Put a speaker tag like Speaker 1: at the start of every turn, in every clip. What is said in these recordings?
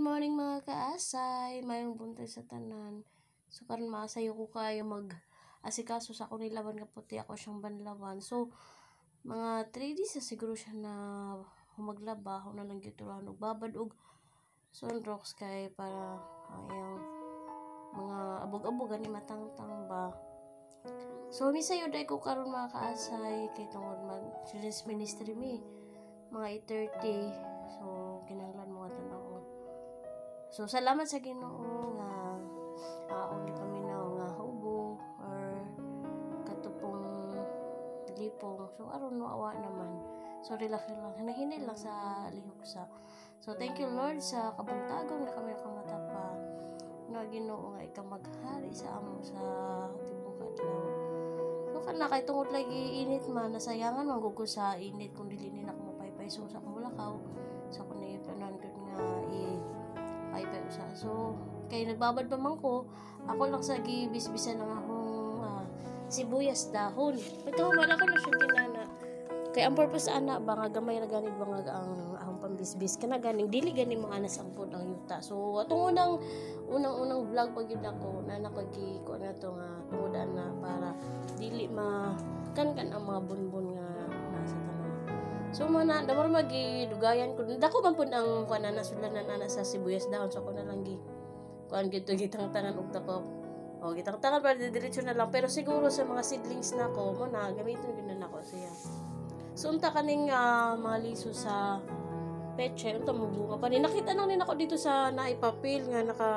Speaker 1: morning mga kaasay, mayong buntay sa tanan. So karon maasayo ko kayo mag-asikaso sa ako nilaban nga puti ako siyang banlawan. So mga 3 days siguro siya na humaglaba, ako na lang gituran og babad og sunrocks kay para ang iyang mga abog-abog ni matangtang ba. So misayo dai ko karon mga kaasay kay tungod mag children's ministry mi mga 8:30. So kinahanglan mo nga tanaw. So salamat sa Ginoo nga ako paminaw nga hubo or katupong lipong. So aron no awa naman. So relax lang, hinahinay lang sa lihok sa. So thank you Lord sa kabuntagon nga kami kamata pa. Na Ginoo nga ikaw maghari sa amo sa tibok adlaw. So kana kay tungod lagi init man nasayangan man gugol sa init kung dili ni nako mapaypay so sa mulakaw. So kun ni tanan gud nga paypay usa. So kay nagbabad pa man ko, ako lang sa gibisbisan ng akong sibuyas dahon. Ito wala ko na siya ginana. Kay ang purpose ana ba nga gamay na gani ba nga ang akong pambisbis kana ganing dili gani mo anas ang pud ang yuta. So atong unang vlog pag yun ako na nakagi ko na to nga tungod na para dili kan ang mga bunbun nga nasa tanan. So mana damar magidugayan ko dako man pud ang kuan na sulanan ana sa sibuyas dahon so ko na lang gi kuan gito gitang-tangan og takop. O gitang-tangan para diretso na lang pero siguro sa mga seedlings nako mo na gamiton gyud na nako siya. So unta kaning mga liso sa peche unta mo bunga pa ni nakita nang ni nako dito sa naipapil nga naka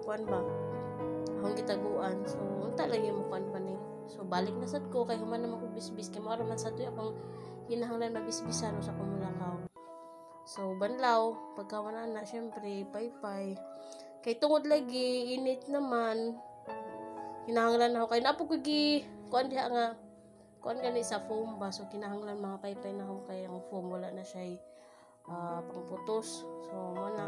Speaker 1: kuan ba akong gitaguan. So unta lang yung kuan pa ni. So balik na sad ko kay human naman ko bisbis kay mao man sad akong hinahanglan mabisbisan sa kumulakaw. So banlaw pagkawana na syempre paypay kay tungod lagi init naman hinahanglan ako kay napo ko gi kuan diha nga kuan gani sa foam ba so kinahanglan mga paypay na ako kay ang foam wala na siya pangputos. So mo na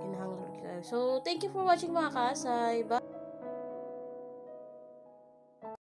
Speaker 1: kinahanglan. So thank you for watching mga kasay. Bye.